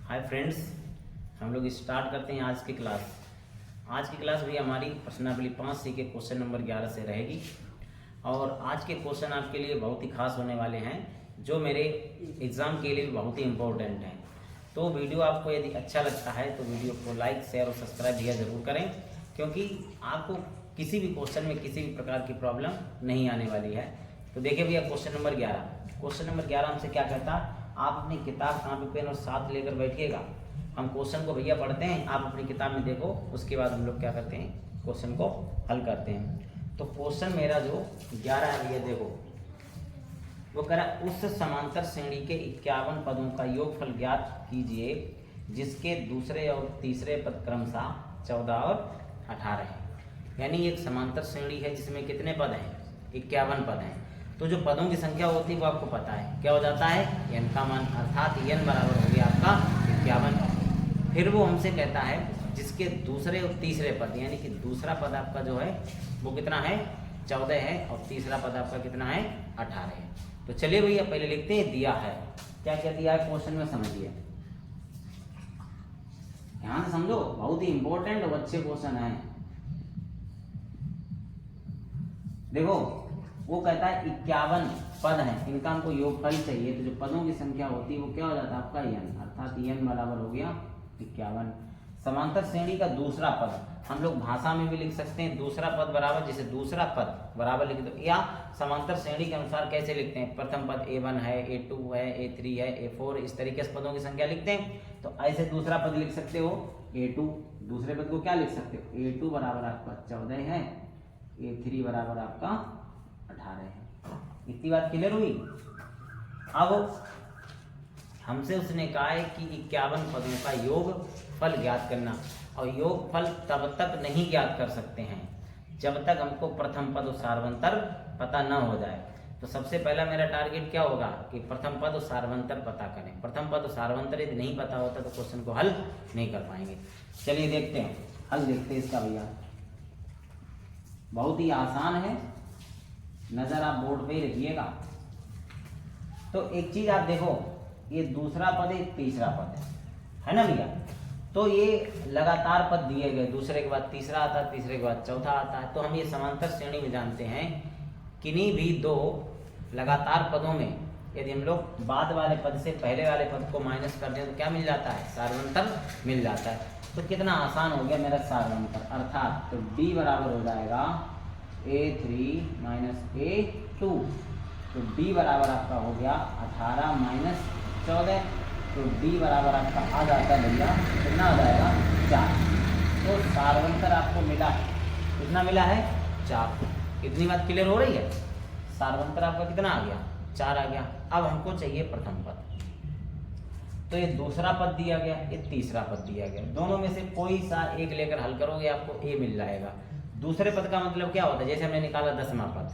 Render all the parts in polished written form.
Hi friends, हम लोग start करते हैं आज की क्लास। आज की क्लास भी हमारी प्रश्नावली 5C के क्वेश्चन नंबर 11 से रहेगी। और आज के क्वेश्चन आपके लिए बहुत ही खास होने वाले हैं, जो मेरे एग्ज़ाम के लिए बहुत ही इम्पोर्टेंट हैं। तो वीडियो आपको यदि अच्छा लगता है तो वीडियो को लाइक, शेयर और सब्सक्राइब भैया ज़रूर करें, क्योंकि आपको किसी भी क्वेश्चन में किसी भी प्रकार की प्रॉब्लम नहीं आने वाली है। तो देखिए भैया, क्वेश्चन नंबर 11। क्वेश्चन नंबर 11 हमसे क्या कहता है, आप अपनी किताब, कापी, पेन और साथ लेकर बैठिएगा। हम क्वेश्चन को भैया पढ़ते हैं, आप अपनी किताब में देखो, उसके बाद हम लोग क्या करते हैं, क्वेश्चन को हल करते हैं। तो क्वेश्चन मेरा जो 11 है भैया, देखो वो कह रहा है उस समांतर श्रेणी के 51 पदों का योगफल ज्ञात कीजिए जिसके दूसरे और तीसरे पद क्रमशः 14 और 18 है। यानी एक समांतर श्रेणी है जिसमें कितने पद हैं, 51 पद हैं। तो जो पदों की संख्या होती है वो आपको पता है, क्या हो जाता है, n का मान, अर्थात n बराबर हो गया आपका 51। फिर वो हमसे कहता है जिसके दूसरे और तीसरे पद, यानी कि दूसरा पद आपका जो है वो कितना है, 14 है, और तीसरा पद आपका कितना है, 18 है। तो चलिए भैया पहले लिखते हैं, दिया है। क्या क्या दिया है क्वेश्चन में, समझिए, ध्यान से समझो, बहुत ही इंपॉर्टेंट और अच्छे क्वेश्चन है। देखो वो कहता है 51 पद हैं, इनका हमको योगफल चाहिए। तो जो पदों की संख्या होती है वो क्या हो जाता है आपका n, अर्थात n बराबर हो गया 51। समांतर श्रेणी का दूसरा पद हम लोग भाषा में भी लिख सकते हैं, दूसरा पद बराबर, जैसे दूसरा पद बराबर लिख दो, या समांतर श्रेणी के अनुसार कैसे लिखते हैं, प्रथम पद a1 है, a2 है, a3 है, a4, इस तरीके से पदों की संख्या लिखते हैं। तो ऐसे दूसरा पद लिख सकते हो a2, दूसरे पद को क्या लिख सकते हो, a2 बराबर आपका 14 है, a3 बराबर आपका 18 है। इतनी बात क्लियर हुई। अब हमसे उसने कहा है कि 51 पदों का योग फल ज्ञात करना, और योग फल तब तक नहीं ज्ञात कर सकते हैं जब तक हमको प्रथम पद और सार्वंतर पता न हो जाए। तो सबसे पहला मेरा टारगेट क्या होगा कि प्रथम पद और सार्वंतर पता करें। प्रथम पद और सार्वंतर यदि नहीं पता होता तो क्वेश्चन को हल नहीं कर पाएंगे। चलिए देखते हैं, हल देखते हैं इसका भैया। बहुत ही आसान है, नजर आप बोर्ड पे ही रखिएगा। तो एक चीज आप देखो, ये दूसरा पद है, तीसरा पद है ना भैया। तो ये लगातार पद दिए गए, दूसरे के बाद तीसरा आता है, तीसरे के बाद चौथा आता है। तो हम ये समांतर श्रेणी में जानते हैं, किन्हीं भी दो लगातार पदों में यदि हम लोग बाद वाले पद से पहले वाले पद को माइनस कर दें तो क्या मिल जाता है, सार्वंतर मिल जाता है। तो कितना आसान हो गया मेरा सार्वंतर, अर्थात तो d बराबर हो जाएगा a3 माइनस a2। तो d बराबर आपका हो गया 18 माइनस 14। तो d बराबर आपका आ जाता है भैया, कितना आ जाएगा, 4। तो सार्वंतर आपको मिला है, कितना मिला है, 4। इतनी बात क्लियर हो रही है। सार्वंतर आपका कितना आ गया, 4 आ गया। अब हमको चाहिए प्रथम पद। तो ये दूसरा पद दिया गया, ये तीसरा पद दिया गया, दोनों में से कोई सा एक लेकर हल करोगे आपको a मिल जाएगा। दूसरे पद का मतलब क्या होता है, जैसे हमने निकाला 10वां पद,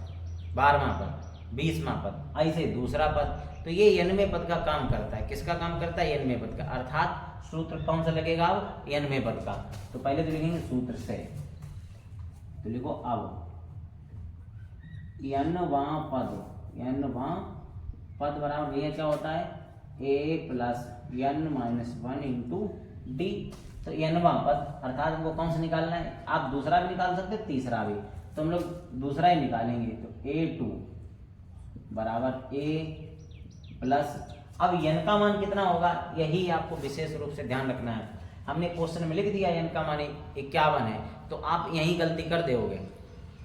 12वां पद, 20वां पद, ऐसे दूसरा पद। तो ये n वें पद का काम करता है, किसका काम करता है, n वें पद का। अर्थात सूत्र कौन सा लगेगा अब, n वें पद का। तो पहले तो लिखेंगे सूत्र से, तो लिखो अब n वां पद बराबर भैया क्या होता है, a plus n minus 1 into D. तो n वां पद अर्थात हमको कौन सा निकालना है, आप दूसरा भी निकाल सकते हैं, तीसरा भी, तो हम लोग दूसरा ही निकालेंगे। तो a2 बराबर a प्लस, अब n का मान कितना होगा, यही आपको विशेष रूप से ध्यान रखना है। हमने क्वेश्चन में लिख दिया n का मान 51 है, तो आप यही गलती कर दोगे,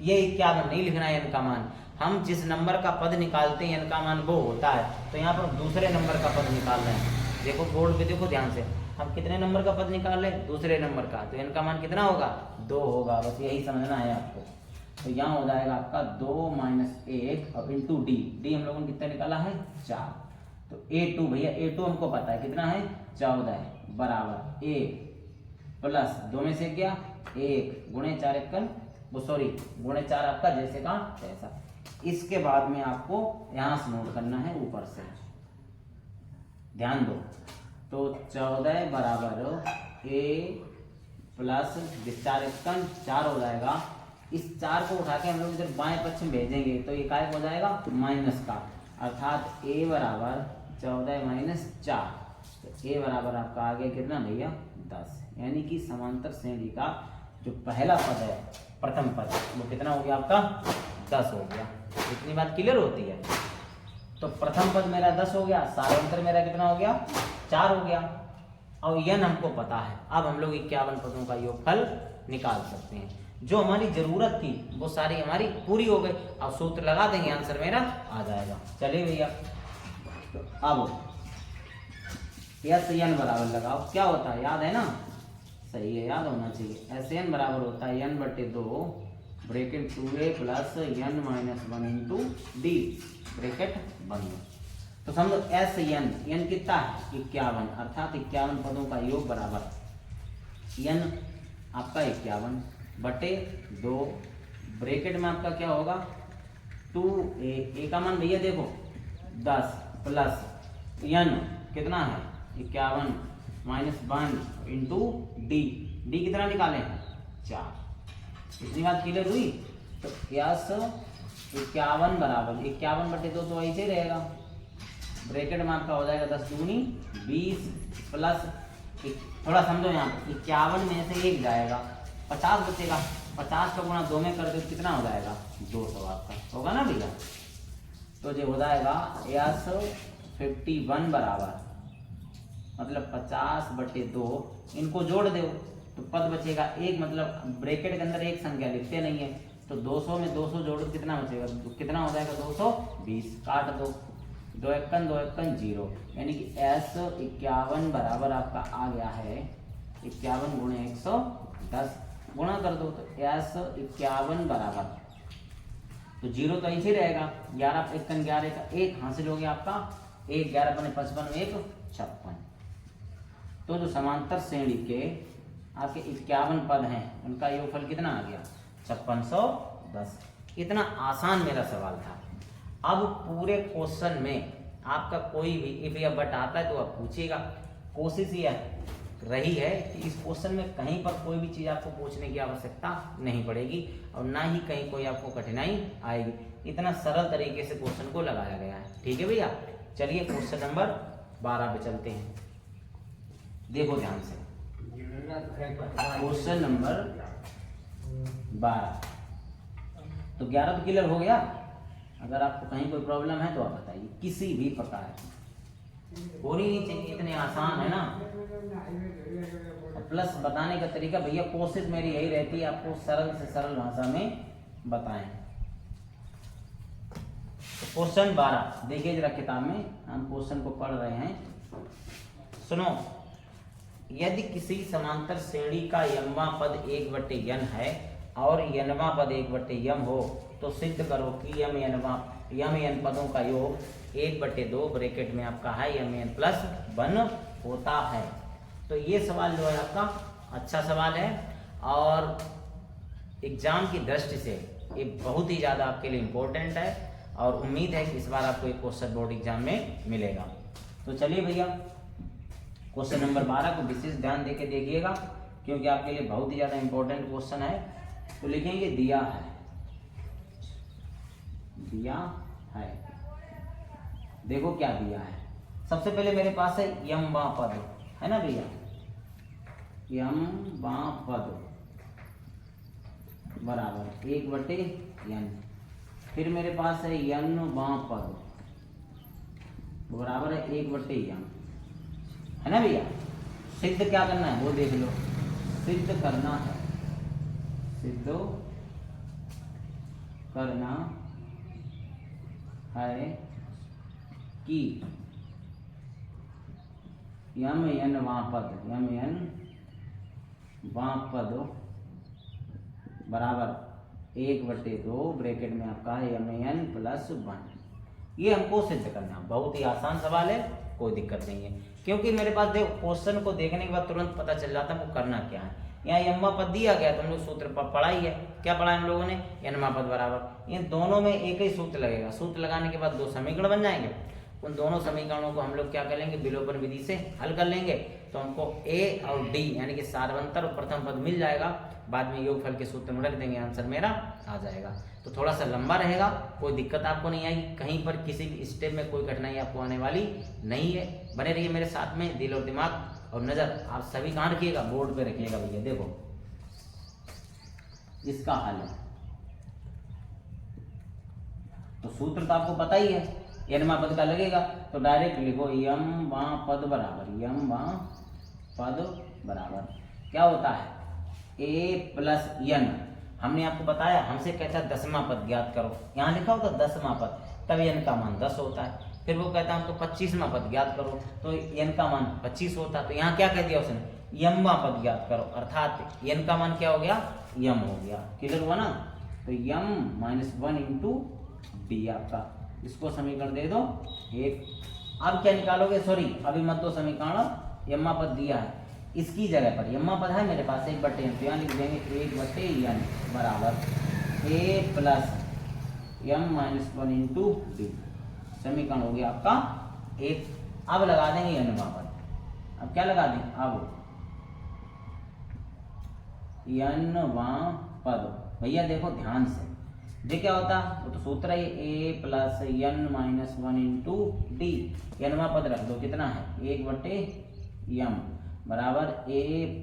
ये 51 नहीं लिखना है n का मान। हम जिस नंबर का पद निकालते हैं n का मान वो होता है, तो यहाँ पर दूसरे नंबर का पद निकाल रहे हैं। देखो बोर्ड पे देखो ध्यान से, हम कितने नंबर का पद निकाल रहे हैं, दूसरे नंबर का। तो n का मान कितना होगा, 2 होगा, बस यही समझना है आपको। तो यहाँ हो जाएगा आपका 2 माइनस 1 और इंटू डी। डी हम लोगों ने कितना निकाला है, 4। तो a2 भैया, a2 हमको पता है कितना है, 14 बराबर a प्लस 2 में से क्या, 1 गुणे 4 1 गुणे 4 आपका जैसे का तैसा। इसके बाद में आपको यहाँ से नोट करना है ऊपर से, ध्यान दो। तो 14 बराबर a प्लस 4 1 4 हो जाएगा। इस 4 को उठा के हम लोग इधर बाएं पक्ष में भेजेंगे तो ये काय हो जाएगा, माइनस का, अर्थात a बराबर 14 माइनस 4। तो ए बराबर आपका आ गया कितना भैया 10, यानी कि समांतर श्रेणी का जो पहला पद है प्रथम पद वो कितना हो गया आपका 10 हो गया। इतनी बात क्लियर होती है। तो प्रथम पद मेरा 10 हो गया, सारांतर मेरा कितना हो गया 4 हो गया, और यन हमको पता है। अब हम लोग 51 पदों का योगफल निकाल सकते हैं। जो हमारी जरूरत थी वो सारी हमारी पूरी हो गई। अब सूत्र लगा देंगे, आंसर मेरा आ जाएगा। चलिए भैया, तो अब एस एन बराबर लगाओ, क्या होता है याद है ना, सही है, याद होना चाहिए। एस एन बराबर होता है n बटे 2 bracket 2a plus n minus 1 into D bracket बंद। तो समझो एस एन कितना है 51, अर्थात 51 पदों का योग बराबर n आपका 51 बटे 2 ब्रैकेट में आपका क्या होगा 2a का मान भैया देखो 10 प्लस n कितना है 51 माइनस 1 इंटू डी कितना निकाले 4। इतनी बात क्लियर हुई। तो यस 51 बराबर 51 बटे 2 तो ऐसे ही रहेगा, ब्रैकेट में आपका हो जाएगा 10 दूनी 20 प्लस थोड़ा समझो यहाँ 51 में से 1 जाएगा 50 बचेगा, 50 का गुणा 2 में कर दो कितना हो जाएगा 200 आपका होगा ना भैया। तो जो हो जाएगा यस 51 बराबर मतलब 50 बटे 2, इनको जोड़ दो तो पद बचेगा 1, मतलब ब्रैकेट के अंदर एक संख्या लिखते नहीं है, तो 200 में 200 जोड़ो कितना बचेगा, कितना हो जाएगा 220, काट दो 2 एकन 0, यानी कि एस 51 बराबर आपका आ गया है 51 गुणे 110, गुणा कर दो तो एस 51 बराबर तो 0 तो ऐसे रहेगा 11 एकन 11 का 1 हासिल हो गया आपका 1 11 बने 55 1 56। तो जो समांतर श्रेणी के आपके 51 पद हैं उनका योगफल कितना आ गया 5610। इतना आसान मेरा सवाल था। अब पूरे क्वेश्चन में आपका कोई भी इफ या बट आता है तो आप पूछिएगा। कोशिश यह रही है कि इस क्वेश्चन में कहीं पर कोई भी चीज़ आपको पूछने की आवश्यकता नहीं पड़ेगी और ना ही कहीं कोई आपको कठिनाई आएगी। इतना सरल तरीके से क्वेश्चन को लगाया गया है। ठीक है भैया, चलिए क्वेश्चन नंबर 12 पे चलते हैं। देखो ध्यान से, क्वेश्चन नंबर 12। तो 11 तो क्लियर हो गया। अगर आपको कहीं कोई प्रॉब्लम है तो आप बताइए, किसी भी प्रकार होनी नहीं चाहिए, इतने आसान है ना। प्लस बताने का तरीका भैया कोशिश मेरी यही रहती है आपको सरल से सरल भाषा में बताएं। क्वेश्चन 12 देखिए जरा किताब में, हम क्वेश्चन को पढ़ रहे हैं, सुनो। यदि किसी समांतर श्रेणी का यमवा पद 1/n है और यनवा पद 1/m हो तो सिद्ध करो कि यम पदों का योग 1/2 ब्रैकेट में आपका है mn प्लस 1 होता है। तो ये सवाल जो है आपका अच्छा सवाल है और एग्जाम की दृष्टि से ये बहुत ही ज़्यादा आपके लिए इम्पोर्टेंट है और उम्मीद है कि इस बार आपको एक क्वेश्चन बोर्ड एग्जाम में मिलेगा। तो चलिए भैया क्वेश्चन नंबर 12 को विशेष ध्यान देके देखिएगा क्योंकि आपके लिए बहुत ही ज़्यादा इम्पोर्टेंट क्वेश्चन है। तो लिखेंगे दिया है। देखो क्या दिया है। सबसे पहले मेरे पास है यम वा पद, है ना भैया, यम वा पद बराबर 1/n। फिर मेरे पास है यन वा पद बराबर है 1/m, है ना भैया। सिद्ध क्या करना है वो देख लो, सिद्ध करना है, सिद्ध करना है कि यम वा पद बराबर 1/2 ब्रैकेट में आपका है mn प्लस 1। ये हमको सिद्ध करना है। बहुत ही आसान सवाल है, कोई दिक्कत नहीं है क्योंकि मेरे पास देखो क्वेश्चन को देखने के बाद तुरंत पता चल जाता है वो करना क्या है। यहाँ यम्मा पद दिया गया तो हम लोग सूत्र पढ़ा ही है। क्या पढ़ा है हम लोगों ने, यनमा पद बराबर, इन दोनों में एक ही सूत्र लगेगा। सूत्र लगाने के बाद 2 समीकरण बन जाएंगे, उन दोनों समीकरणों को हम लोग क्या करेंगे, विलोपन विधि से हल कर लेंगे। तो हमको ए और डी यानी कि सारवंतर और प्रथम पद मिल जाएगा। बाद में योगफल के सूत्र में रख देंगे, आंसर मेरा आ जाएगा। तो थोड़ा सा लंबा रहेगा, कोई दिक्कत आपको नहीं आएगी, कहीं पर किसी भी स्टेप में कोई कठिनाई आपको आने वाली नहीं है। बने रहिए मेरे साथ में, दिल और दिमाग और नजर आप सभी कहाँ रखिएगा, बोर्ड पे रखिएगा भैया। देखो इसका हल है, तो सूत्र तो आपको पता ही है, n पद का लगेगा तो डायरेक्ट लिखो यम वां पद बराबर, यम वां पद बराबर क्या होता है, a प्लस n। हमने आपको बताया, हमसे कहता है 10वां पद ज्ञात करो, यहाँ लिखा होता 10वां पद, तब n का मान 10 होता है। फिर वो कहता है हमको 25वां पद ज्ञात करो, तो n का मान 25 होता है। तो यहाँ क्या कह दिया उसने, यमवां पद ज्ञात करो, अर्थात n का मान क्या हो गया, यम हो गया। क्लियर हुआ ना। तो यम -1 इंटू डी आपका, इसको समीकरण दे दो एक। अब क्या निकालोगे, सॉरी अभी मत दो समीकरण, यम्मा पद दिया है, इसकी जगह पर यम्मा पद है मेरे पास 1/n, तो यहाँ लिख देंगे 1/n बराबर a plus m -1 into D. समीकरण हो गया आपका एक। अब लगा देंगे n पद, अब क्या लगा दें, अब n पद। भैया देखो ध्यान से, ये क्या होता है, वो तो सूत्र है a plus n -1 into D. n पद रख दो, कितना है 1/m बराबर a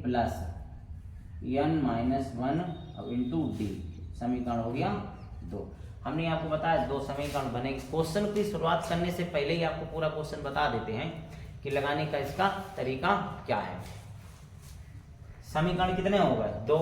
plus n -1 into D. समीकरण हो गया 2। हमने आपको बताया 2 समीकरण बनेंगे। क्वेश्चन की शुरुआत करने से पहले ही आपको पूरा क्वेश्चन बता देते हैं कि लगाने का इसका तरीका क्या है। समीकरण कितने हो गए, 2।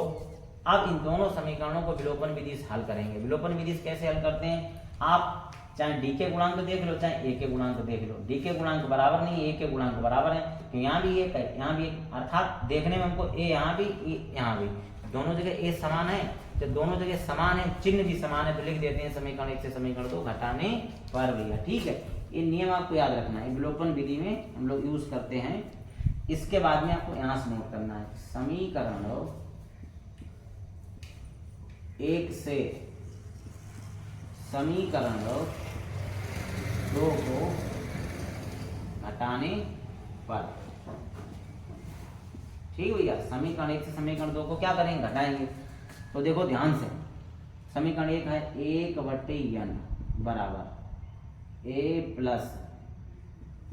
अब इन दोनों समीकरणों को विलोपन विधि से हल करेंगे। विलोपन विधि से कैसे हल करते हैं, आप चाहे डी के गुणांक देख लो, चाहे ए के गुणांक देख लो। डी के गुणांक बराबर नहीं, ए के गुणांक बराबर है, तो यहाँ भी एक है, यहाँ भी एक, अर्थात देखने में हमको ए यहाँ भी, ए यहाँ भी, दोनों जगह ए समान है। तो दोनों जगह समान है, चिन्ह भी समान है, तो लिख देते हैं समीकरण 1 से समीकरण 2 घटाने पर भैया। ठीक है, ये नियम आपको याद रखना है, विलोपन विधि में हम लोग यूज करते हैं। इसके बाद में आपको यहाँ से नोट करना है, समीकरण 1 से समीकरण 2 को घटाने पर। ठीक भैया, समीकरण 1 से समीकरण 2 को क्या करेंगे, घटाएंगे। तो देखो ध्यान से, समीकरण 1 है 1/n बराबर a प्लस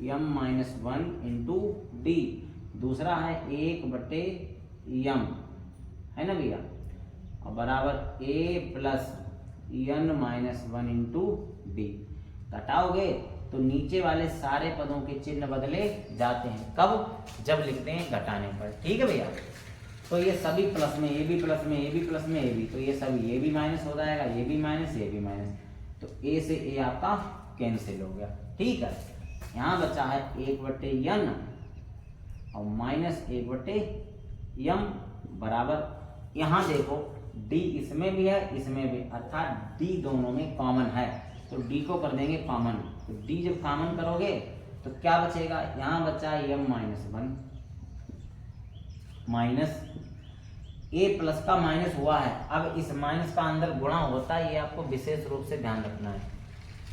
m -1 इंटू डी। दूसरा है 1/m, है ना भैया, और बराबर a प्लस n -1 इंटू डी। घटाओगे तो नीचे वाले सारे पदों के चिन्ह बदले जाते हैं। कब, जब लिखते हैं घटाने पर। ठीक है भैया, तो ये सभी प्लस में, ये भी प्लस में, ये भी प्लस में, ये भी, तो ये सभी, ये भी माइनस हो जाएगा, ये भी माइनस, ये भी माइनस, तो a से a आपका कैंसिल हो गया। ठीक है, यहाँ बचा है 1/n और माइनस 1/m बराबर, यहाँ देखो d इसमें भी है, इसमें भी, अर्थात d दोनों में कॉमन है, तो d को कर देंगे कॉमन। तो d जब कॉमन करोगे तो क्या बचेगा, यहाँ बचा m -1 माइनस a प्लस का माइनस हुआ है। अब इस माइनस का अंदर गुणा होता है, ये आपको विशेष रूप से ध्यान रखना है।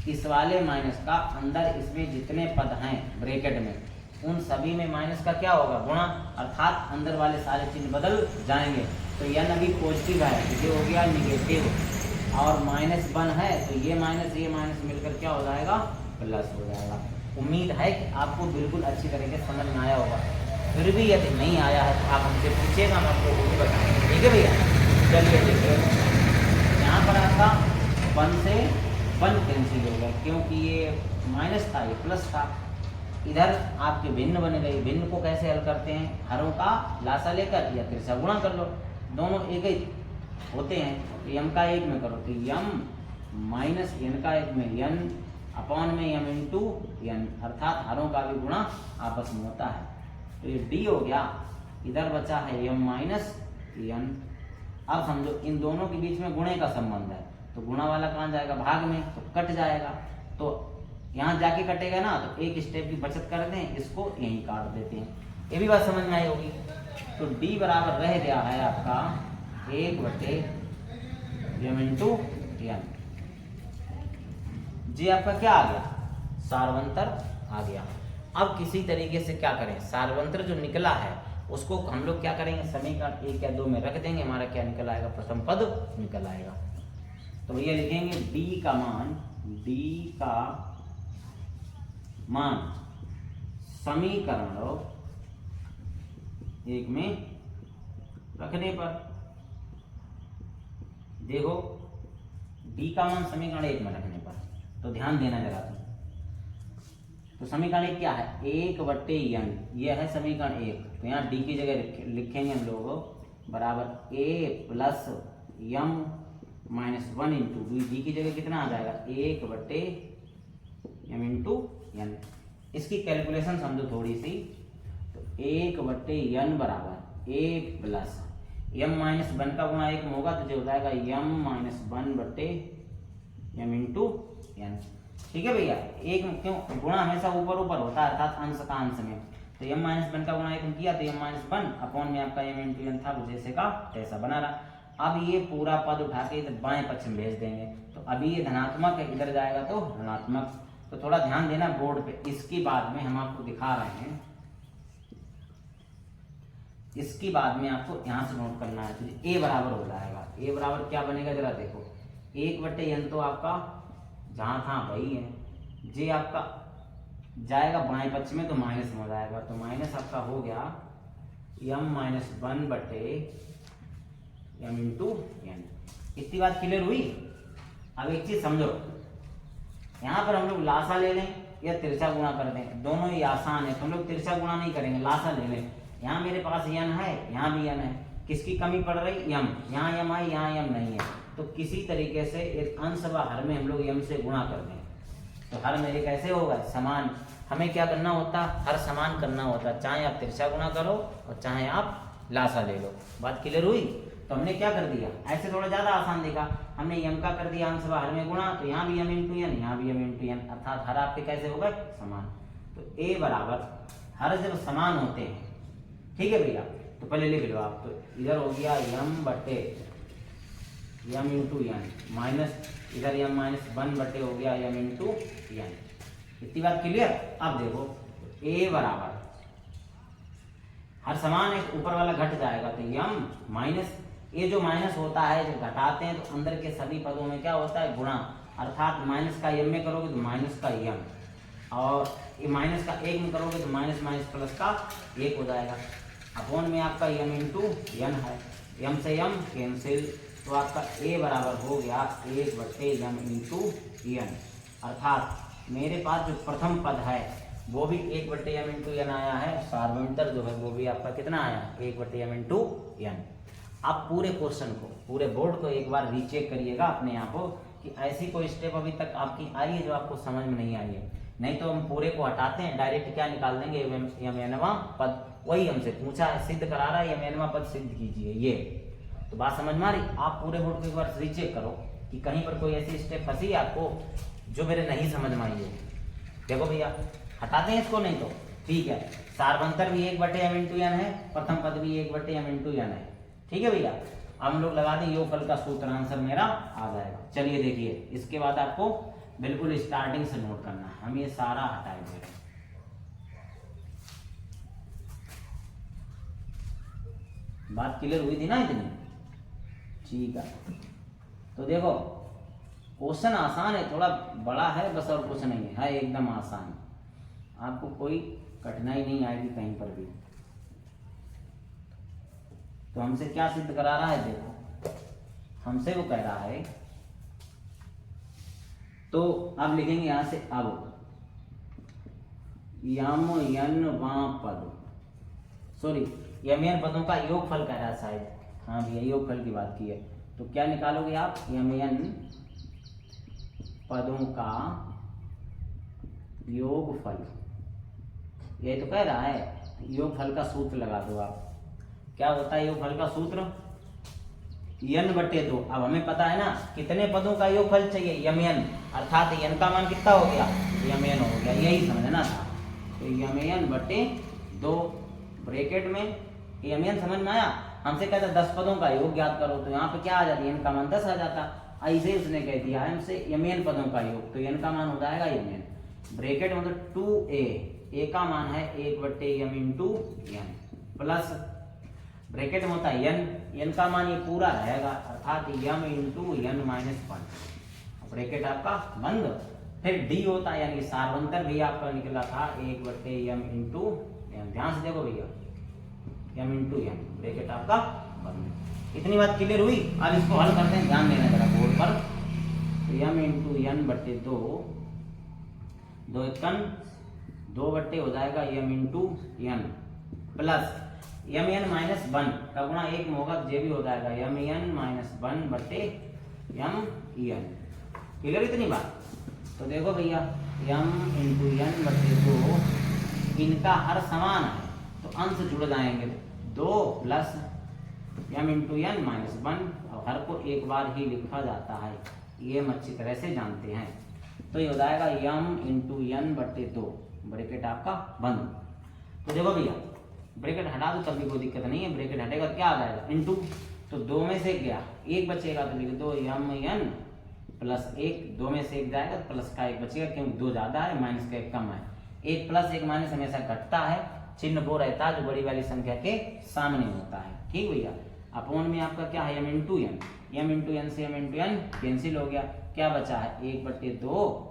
इस वाले माइनस का अंदर इसमें जितने पद हैं ब्रैकेट में, उन सभी में माइनस का क्या होगा, गुणा, अर्थात अंदर वाले सारे चिन्ह बदल जाएंगे। तो n अभी पॉजिटिव है, ये हो गया निगेटिव, और -1 है, तो ये माइनस मिलकर क्या हो जाएगा, प्लस हो जाएगा। उम्मीद है कि आपको बिल्कुल अच्छी तरीके से समझ में आया होगा। फिर भी यदि नहीं आया है तो आप हमसे पूछिएगा, हम आपको वो भी बताएंगे। ठीक है भैया, चलिए देखिए, यहाँ पर आपका 1 से 1 कैंसिल हो गया, क्योंकि ये माइनस था, ये प्लस था। इधर आपके भिन्न बन गए। भिन्न को कैसे हल करते हैं, हरों का लासा लेकर या तिरछा गुणा कर लो, दोनों एक ही होते हैं। तो m का 1 में करो तो m माइनस n का 1 में n अपॉन में m इंटू n, अर्थात हरों का भी गुणा आपस में होता है। तो ये d हो गया, इधर बचा है m माइनस n। अब समझो इन दोनों के बीच में गुणे का संबंध है, तो गुणा वाला कहाँ जाएगा, भाग में, तो कट जाएगा। तो यहाँ जाके कटेगा ना, तो एक स्टेप की बचत कर दें, इसको यहीं काट देते हैं। ये भी बात समझ में आई होगी। तो d बराबर रह गया है आपका 1/m इंटू n। जी आपका क्या आ गया, सार्वंतर आ गया। अब किसी तरीके से क्या करें, सार्वंतर जो निकला है उसको हम लोग क्या करेंगे, समीकरण 1 या 2 में रख देंगे, हमारा क्या निकल आएगा, प्रथम पद निकल आएगा। तो भैया लिखेंगे d का मान समीकरण 1 में रखने पर, देखो d का मान समीकरण 1 में रखने पर, तो ध्यान देना जरा। तो समीकरण 1 क्या है, 1/n, ये है समीकरण 1। तो यहाँ d की जगह लिखेंगे हम लोग बराबर a plus m minus 1 into D की जगह कितना आ जाएगा, 1/m इंटू n। इसकी कैलकुलेशन समझो थोड़ी सी। तो 1/n बराबर 1 प्लस m माइनस 1 का गुणा 1 में होगा तो जो हो जाएगा m minus 1/m into n। ठीक है भैया, एक क्यों गुणा हमेशा ऊपर ऊपर होता है, अर्थात अंश का अंश में। तो m माइनस 1 का गुणा 1 में किया तो m माइनस 1 अपॉन में आपका m इंटू n था, जैसे का तैसा बना रहा। अब ये पूरा पद उठा के इधर बाएं पक्ष में भेज देंगे। तो अभी ये धनात्मक है, इधर जाएगा तो ऋणात्मक। तो थोड़ा ध्यान देना बोर्ड पे। इसकी बाद में हम आपको दिखा रहे हैं, इसकी बाद में आपको यहाँ से नोट करना है। तो a बराबर हो जाएगा, a बराबर क्या बनेगा जरा देखो, 1/n तो आपका जहां था वही है, जे आपका जाएगा बाएं पक्ष में तो माइनस में हो जाएगा। तो माइनस आपका हो गया m minus 1/m into n। इतनी बात क्लियर हुई। अब एक चीज समझो, यहाँ पर हम लोग लासा ले लें या तिरछा गुणा कर दें, दोनों ही आसान है। तो हम लोग तिरछा गुणा नहीं करेंगे, लासा ले लें। यहाँ मेरे पास n है, यहाँ भी n है, किसकी कमी पड़ रही, m। यहाँ m है, यहाँ m नहीं है। तो किसी तरीके से एक अंश व हर में हम लोग m से गुणा कर दें तो हर मेरे कैसे होगा, समान। हमें क्या करना होता, हर समान करना होता, चाहे आप तिरछा गुणा करो और चाहे आप लासा ले लो। बात क्लियर हुई। तो हमने क्या कर दिया, ऐसे थोड़ा ज्यादा आसान देखा, हमने m का कर दिया अंश व हर में गुणा, तो यहाँ भी m इंटू n, यहाँ भी m इंटू n, अर्थात हर आपके कैसे होगा, समान। तो a बराबर हर जब समान होते हैं, ठीक है भैया, तो पहले लिख लो आप। तो इधर हो गया m इंटू n माइनस इधर m माइनस 1 हो गया m इंटू n। इतनी बात क्लियर। अब देखो a बराबर हर समान है, ऊपर वाला घट जाएगा तो m माइनस, ये जो माइनस होता है जब घटाते हैं तो अंदर के सभी पदों में क्या होता है, गुणा। अर्थात माइनस का m में करोगे तो माइनस का m, और ये माइनस का 1 में करोगे तो माइनस माइनस प्लस का 1 हो जाएगा। अपॉन में आपका m इंटू n है, m से m कैंसिल, तो आपका a बराबर हो गया 1/m इंटू n। अर्थात मेरे पास जो प्रथम पद है वो भी 1/m इंटू n आया है, सार्वंतर जो है वो भी आपका कितना आया, 1/m इंटू n। आप पूरे क्वेश्चन को, पूरे बोर्ड को एक बार रीचेक करिएगा अपने आप को कि ऐसी कोई स्टेप अभी तक आपकी आई है जो आपको समझ में नहीं आई है। नहीं तो हम पूरे को हटाते हैं, डायरेक्ट क्या निकाल देंगे, यमनवा पद। वही हमसे पूछा है, सिद्ध करा रहा है यमनवा पद सिद्ध कीजिए, ये तो बात समझ में आ रही। आप पूरे बोर्ड को एक बार रीचेक करो कि कहीं पर कोई ऐसी स्टेप फंसी है आपको जो मेरे नहीं समझ में आई है। देखो भैया हटाते हैं इसको, नहीं तो ठीक है। सार्वंतर भी 1/m इंटू n है, प्रथम पद भी 1/m इंटू n है, ठीक है भैया। अब हम लोग लगा दें योगफल का सूत्र, आंसर मेरा आ जाएगा। चलिए देखिए, इसके बाद आपको बिल्कुल स्टार्टिंग से नोट करना है। हम ये सारा हटाए दे रहे हैं। बात क्लियर हुई थी ना इतनी, ठीक है। तो देखो क्वेश्चन आसान है, थोड़ा बड़ा है बस, और कुछ नहीं है, एकदम आसान। आपको कोई कठिनाई नहीं आएगी कहीं पर भी। तो हमसे क्या सिद्ध करा रहा है, देखो हमसे वो कह रहा है, तो अब लिखेंगे यहां से, अब यम यन वां पद, सॉरी यम यन पदों का योगफल कह रहा है शायद, हाँ भैया योगफल की बात की है। तो क्या निकालोगे आप, यम यन पदों का योगफल, ये तो कह रहा है। योगफल का सूत्र लगा दो आप। क्या होता है योगफल का सूत्र, n/2। अब हमें पता है ना कितने पदों का योगफल चाहिए, यमन, अर्थात n का मान कितना हो गया, यमन हो गया, यही समझना था। तो यमन/2 ब्रैकेट में, यमन समझ में आया। हमसे कहता 10 पदों का योग ज्ञात करो, तो यहाँ पे क्या आ जाती है, n का मान 10 आ जाता। ऐसे उसने कह दिया है हमसे यमन पदों का योग, तो n का मान हो जाएगा यमन। ब्रैकेट मतलब 2a, a का मान है 1/m into n plus bracket में होता है n का मान ये पूरा रहेगा अर्थात m into n minus 1, bracket आपका बंद। फिर d होता है यानी सार्वंतर भी आपका निकला था 1/m इंटू n। ध्यान से देखो भैया m इंटू n, ब्रैकेट आपका बंद। इतनी बात क्लियर हुई। अब इसको हल करते हैं, ध्यान देना जरा बोर्ड पर। तो m इंटू n बटे 2, 2 एकन 2 बट्टे हो जाएगा m into n plus m n minus 1 का गुणा 1 में होगा, जे भी हो जाएगा m n माइनस 1 बट्टे m n। क्लियर इतनी बात। तो देखो भैया m इंटू n बटे 2, इनका हर समान है तो अंश जुड़ जाएंगे, 2 plus m into n minus 1, और हर को एक बार ही लिखा जाता है, ये हम अच्छी तरह से जानते हैं। तो ये हो जाएगा m इंटू n बटे 2, ब्रैकेट आपका बंद। तो देखो भैया ब्रैकेट हटा दो तब भी कोई दिक्कत नहीं है, ब्रैकेट हटेगा क्या आ जाएगा इंटू, तो 2 में से क्या 1 बचेगा तो लिख दो m n प्लस 1, 2 में से 1 जाएगा तो प्लस का 1 बचेगा क्योंकि 2 ज्यादा है माइनस का 1 कम है। 1 प्लस 1 माइनस हमेशा घटता है, चिन्ह वो रहता है जो बड़ी वाली संख्या के सामने होता है। ठीक भैया। अपॉन में आपका क्या है m into n, m into n से m इंटू n कैंसिल हो गया, क्या बचा है 1/2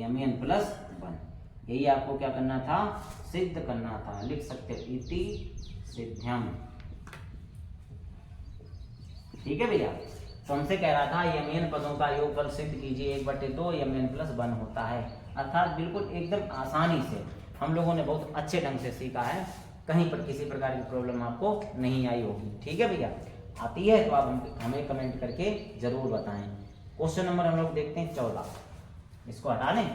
m n प्लस 1। यही आपको क्या करना था, सिद्ध करना था। लिख सकते इति सिद्ध्यम। ठीक है भैया। तो हमसे कह रहा था m n पदों का योगफल सिद्ध कीजिए, 1/2 m n प्लस 1 होता है। अर्थात बिल्कुल एकदम आसानी से हम लोगों ने बहुत अच्छे ढंग से सीखा है, कहीं पर किसी प्रकार की प्रॉब्लम आपको नहीं आई होगी। ठीक है भैया। आती है तो आप हमें कमेंट करके जरूर बताएं। क्वेश्चन नंबर हम लोग देखते हैं 14, इसको हटा दें,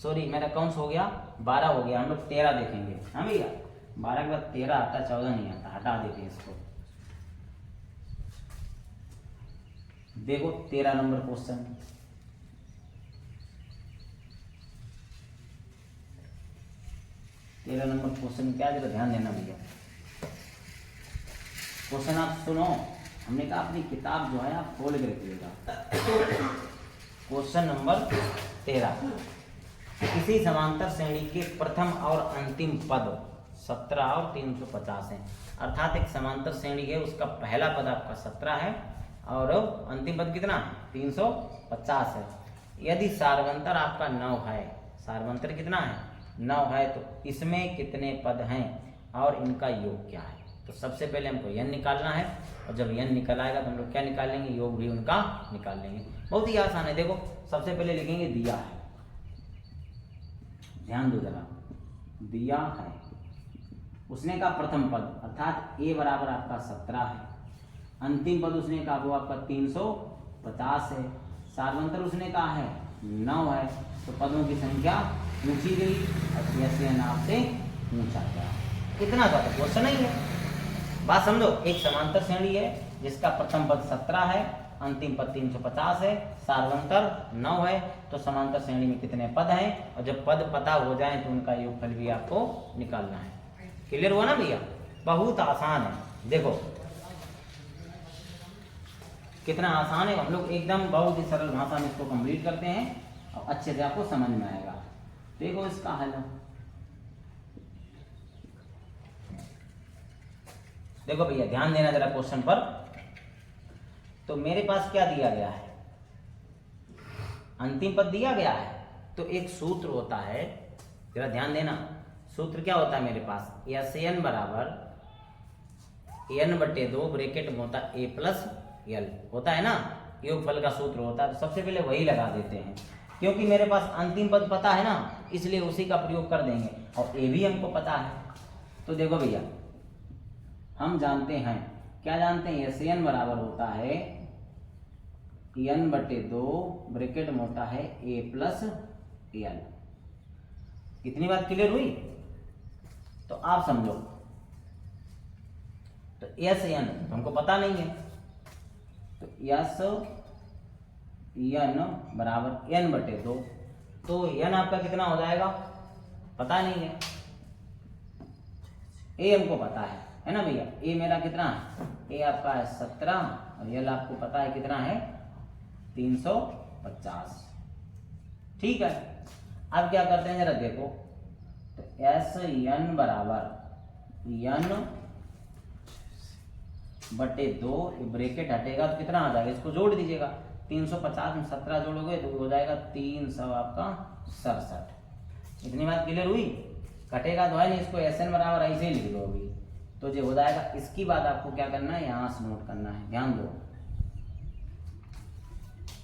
सॉरी मेरा कौन हो गया 12 हो गया, हम लोग 13 देखेंगे। हाँ भैया 12 के बाद 13 आता, 14 नहीं आता, हटा देते हैं इसको। देखो 13 नंबर क्वेश्चन, तेरह नंबर क्वेश्चन क्या है, ध्यान देना भैया। क्वेश्चन आप सुनो, हमने कहा अपनी किताब जो है आप खोल के रखिएगा। क्वेश्चन नंबर 13, किसी समांतर श्रेणी के प्रथम और अंतिम पद 17 और 350 है। अर्थात एक समांतर श्रेणी है, उसका पहला पद आपका 17 है और अंतिम पद कितना 350 है। यदि सार्वंतर आपका 9 है, सार्वंतर कितना है 9 है, तो इसमें कितने पद हैं और इनका योग क्या है। तो सबसे पहले हमको n निकालना है, और जब n निकल आएगा तो हम लोग क्या निकाल लेंगे, योग भी उनका निकाल लेंगे। बहुत ही आसान है। देखो सबसे पहले लिखेंगे दिया है, ध्यान दो जरा, दिया है उसने का प्रथम पद अर्थात a बराबर आपका 17 है, अंतिम पद उसने का वो आपका 350 है, सार्वंतर उसने का है 9 है, तो पदों की संख्या ऊंची गई और ऐसे नाम से ऊंचा गया। इतना सा तो क्वेश्चन नहीं है, बात समझो। एक समांतर श्रेणी है जिसका प्रथम पद 17 है, अंतिम पद 350 है, सार्वंतर 9 है, तो समांतर श्रेणी में कितने पद हैं, और जब पद पता हो जाए तो उनका योगफल भी आपको निकालना है। क्लियर हुआ ना भैया, बहुत आसान है। देखो कितना आसान है, हम लोग एकदम बहुत ही सरल भाषा में इसको कंप्लीट करते हैं और अच्छे से आपको समझ में आएगा। देखो इसका हल, देखो भैया ध्यान देना जरा क्वेश्चन पर। तो मेरे पास क्या दिया गया है, अंतिम पद दिया गया है, तो एक सूत्र होता है, जरा ध्यान देना। सूत्र क्या होता है मेरे पास, SN बराबर n/2 ब्रैकेट में होता है a प्लस l होता है ना, योगफल का सूत्र होता है। तो सबसे पहले वही लगा देते हैं, क्योंकि मेरे पास अंतिम पद पता है ना, इसलिए उसी का प्रयोग कर देंगे, और a भी हमको पता है। तो देखो भैया हम जानते हैं, क्या जानते हैं, SN बराबर होता है n/2 ब्रैकेट में होता है a प्लस l। कितनी बात क्लियर हुई। तो आप समझो, तो SN हमको पता नहीं है, तो SN बराबर n/2, तो n आपका कितना हो जाएगा पता नहीं है, a हमको पता है ना भैया। a मेरा कितना है, a आपका है 17 और l आपको पता है कितना है 350। ठीक है, अब क्या करते हैं जरा देखो, तो एस एन बराबर एन बटे 2, ब्रेकेट हटेगा तो कितना आ जाएगा, इसको जोड़ दीजिएगा, 350 में 17 जोड़ोगे तो हो जाएगा 300 आपका 67। इतनी बात क्लियर हुई, कटेगा तो है नहीं, इसको एस एन बराबर ऐसे ही लिख दो अभी, तो जो हो जाएगा। इसकी बात आपको क्या करना है, यहाँ से नोट करना है, ध्यान दो।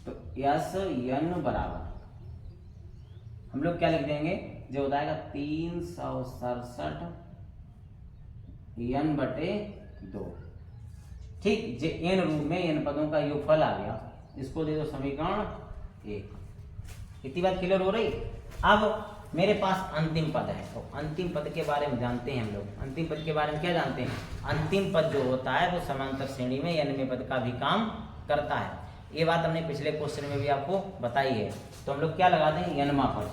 तो एस एन बराबर हम लोग क्या लिख देंगे, जो हो जाएगा 367 एन बटे 2, ठीक। जे एन रूप में एन पदों का योगफल आ गया, इसको दे दो समीकरण 1। इतनी बात क्लियर हो रही। अब मेरे पास अंतिम पद है, तो अंतिम पद के बारे में जानते हैं हम लोग। अंतिम पद के बारे में क्या जानते हैं, अंतिम पद जो होता है वो समांतर श्रेणी में n पद का भी काम करता है। ये बात हमने पिछले क्वेश्चन में भी आपको बताई है। तो हम लोग क्या लगा देंगे, n पद।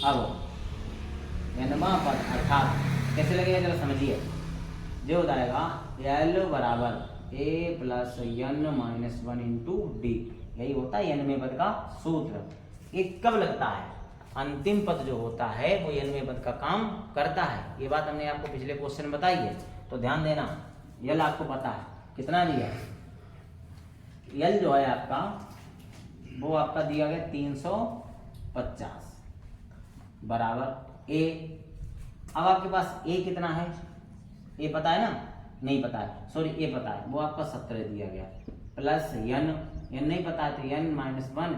अब n पद अर्थात कैसे लगेगा जरा समझिए, जो हो जाएगा l बराबर a plus n minus 1 into D, यही होता है n पद का सूत्र। ये कब लगता है, अंतिम पद जो होता है वो n पद का काम करता है। ये बात हमने आपको पिछले क्वेश्चन में बताई है, तो ध्यान देना। यल आपको पता है कितना दिया है, यल जो है आपका वो आपका दिया गया 350 बराबर a। अब आपके पास a कितना है, a पता है ना, नहीं पता है, सॉरी a पता है, वो आपका 17 दिया गया, प्लस n नहीं पता है तो n माइनस 1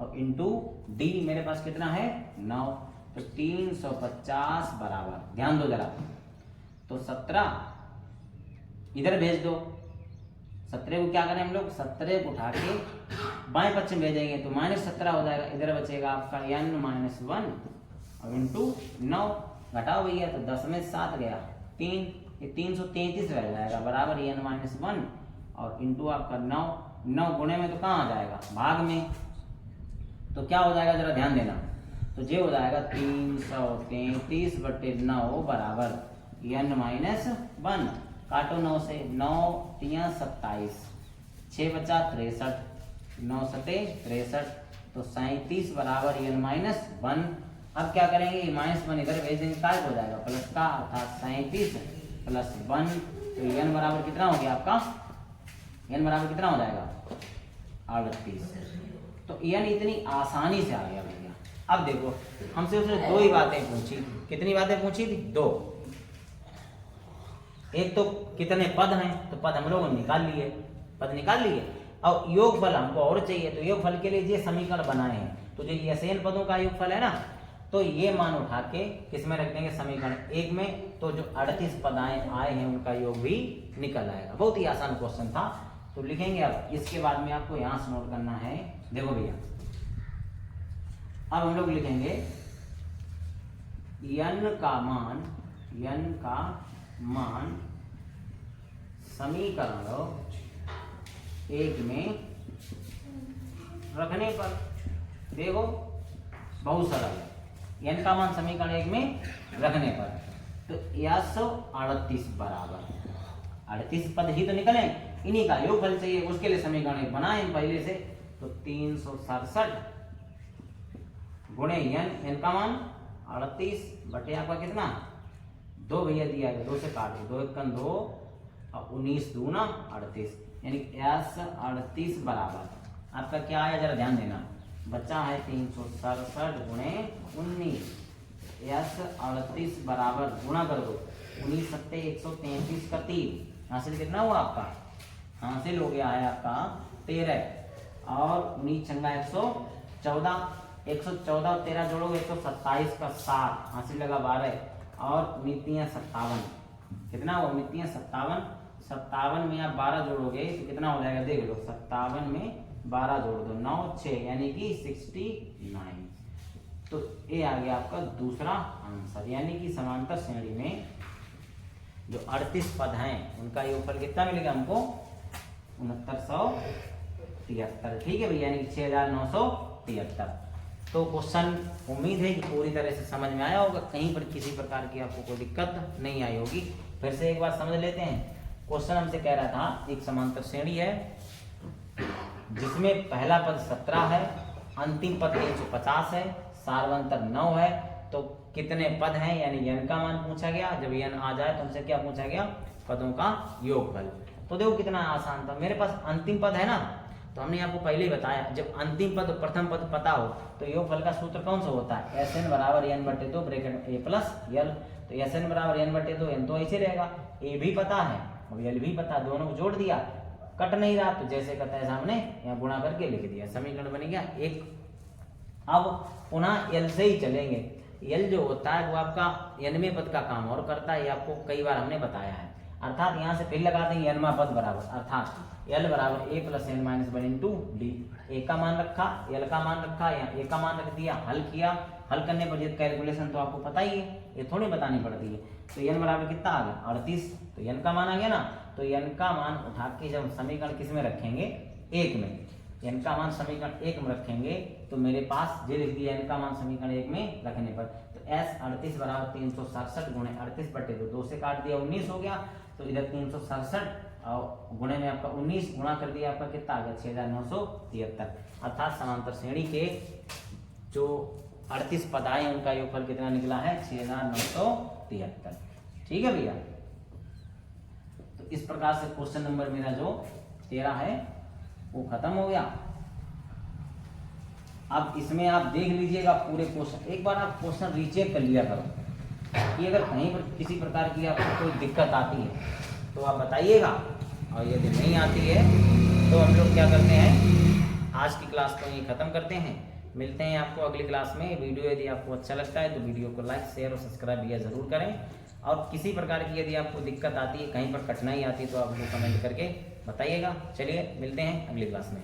और इंटू डी मेरे पास कितना है 9, तो 350 बराबर, ध्यान दो जरा, तो 17 इधर भेज दो। 17 को क्या करें हम लोग, 17 को उठा के बाएं पक्ष में भेजेंगे तो -17 हो जाएगा, इधर बचेगा आपका n माइनस 1 और इंटू 9, घटाओ भैया, तो 10 में 7 गया 3, ये 333 रह जाएगा बराबर n माइनस 1 और इंटू आपका 9 गुणे में तो कहाँ आ जाएगा, भाग में, तो क्या हो जाएगा जरा ध्यान देना। तो ये हो जाएगा 333 बटे 9 बराबर n माइनस 1, काटो 9 से, 9 3 27, 6 बचा 63, 9 सते 63, तो 37 बराबर n माइनस 1। अब क्या करेंगे, -1 इधर भेज देंगे, काय हो जाएगा प्लस का, अर्थात 37 प्लस 1, तो n बराबर कितना हो गया आपका, n बराबर कितना हो जाएगा 38। तो n इतनी आसानी से आ गया भैया। अब देखो हमसे उसने 2 ही बातें पूछी, कितनी बातें पूछी थी, 2। एक तो कितने पद हैं, तो पद हम लोगों ने निकाल लिए, पद निकाल लिए, और योगफल हमको और चाहिए, तो योगफल के लिए ये समीकरण बनाए हैं, तो जो ये n पदों का योगफल है ना, तो ये मान उठा के किसमें रख देंगे, समीकरण 1 में, तो जो 38 पद आए हैं उनका योग भी निकल आएगा। बहुत ही आसान क्वेश्चन था, तो लिखेंगे। अब इसके बाद में आपको यहां से नोट करना है, देखो भैया, अब हम लोग लिखेंगे n का मान समीकरण 1 में रखने पर, देखो बहुत सरल है, n का मान समीकरण 1 में रखने पर, तो 38 बराबर 38 पद ही तो निकले, इन्हीं का योगफल चाहिए, उसके लिए समीकरण 1 बनाए पहले से, तो 367 गुणे n का मान 38 बटे आपका कितना 2 भैया दिया गया, 2 से काटे, 2 1 2 और 19 दूना 38, यानी 38 बराबर आपका क्या आया जरा ध्यान देना, बच्चा है 367 गुणे 19, 38 बराबर गुणा कर दो, 19 सत्ते 133 का 3, हासिल कितना हुआ आपका, हासिल हो गया है आपका 13 और 19 छंगा 114, 114 और 13 जोड़ोगे 127 का 7, हासिल लगा 12 और 19 57, कितना हुआ 19 57, 57 में आप 12 जोड़ोगे तो कितना हो जाएगा देख लो, 57 में 12 जोड़ दो 9 6 यानी कि 69, तो ये आ गया आपका दूसरा आंसर, यानी कि समांतर श्रेणी में जो 38 पद हैं उनका योगफल कितना मिलेगा हमको 6973, ठीक है भैया, यानी कि 6973। तो क्वेश्चन उम्मीद है कि पूरी तरह से समझ में आया होगा, कहीं पर किसी प्रकार की आपको कोई दिक्कत नहीं आई होगी। फिर से एक बार समझ लेते हैं, क्वेश्चन हमसे कह रहा था एक समांतर श्रेणी है जिसमें पहला पद 17 है, अंतिम पद 350 है, सार्वंतर 9 है। तो कितने पद हैं, यानी n का मान पूछा गया। जब n आ जाए तो हमसे क्या पूछा गया, पदों का योगफल। तो देखो कितना आसान था, मेरे पास अंतिम पद है ना, तो हमने आपको पहले ही बताया जब अंतिम पद प्रथम पद पता हो तो योगफल का सूत्र कौन सा होता है, Sn बराबर n/2 bracket a plus l। तो Sn बराबर n/2 n तो ऐसे रहेगा, a भी पता है और l भी पता, दोनों को जोड़ दिया, कट नहीं रहा तो जैसे कहता है सामने यहाँ गुणा करके लिख दिया, समीकरण बन गया एक। अब पुनः l से ही चलेंगे। l जो होता है वो आपका nवें पद का काम और करता है, ये आपको कई बार हमने बताया है। अर्थात यहाँ से फिर लगा देंगे nवां पद बराबर, अर्थात l बराबर a plus n minus 1 into D. a का मान रखा, l का मान रखा, यहाँ a का मान रख दिया, हल किया, हल करने पर ये कैलकुलेशन तो आपको पता ही है, ये थोड़ी बतानी पड़ती है। तो n बराबर कितना आ गया 38, तो n का मान आ गया ना, तो n का मान उठा के जब समीकरण किस में रखेंगे, एक में, n का मान समीकरण एक में रखेंगे तो मेरे पास ये लिख दिया n का मान समीकरण एक में रखने पर, तो s 38 बराबर 367 गुणे 38/2, 2 से काट दिया 19 हो गया, तो इधर 367 और गुणे में आपका 19 गुणा कर दिया, आपका कितना आ गया 6973। अर्थात समांतर श्रेणी के जो 38 पद आए उनका योगफल कितना निकला है 6973। ठीक है भैया, तो इस प्रकार से क्वेश्चन नंबर मेरा जो 13 है वो खत्म हो गया। अब इसमें आप देख लीजिएगा पूरे क्वेश्चन, एक बार आप क्वेश्चन रीचेक कर लिया करो कि अगर कहीं पर किसी प्रकार की आपको कोई दिक्कत आती है तो आप बताइएगा, और यदि नहीं आती है तो हम लोग क्या करते हैं, आज की क्लास को यही खत्म करते हैं। मिलते हैं आपको अगली क्लास में। वीडियो यदि आपको अच्छा लगता है तो वीडियो को लाइक शेयर और सब्सक्राइब भैया ज़रूर करें, और किसी प्रकार की यदि आपको दिक्कत आती है, कहीं पर कठिनाई आती है तो आप लोग कमेंट करके बताइएगा। चलिए मिलते हैं अगली क्लास में।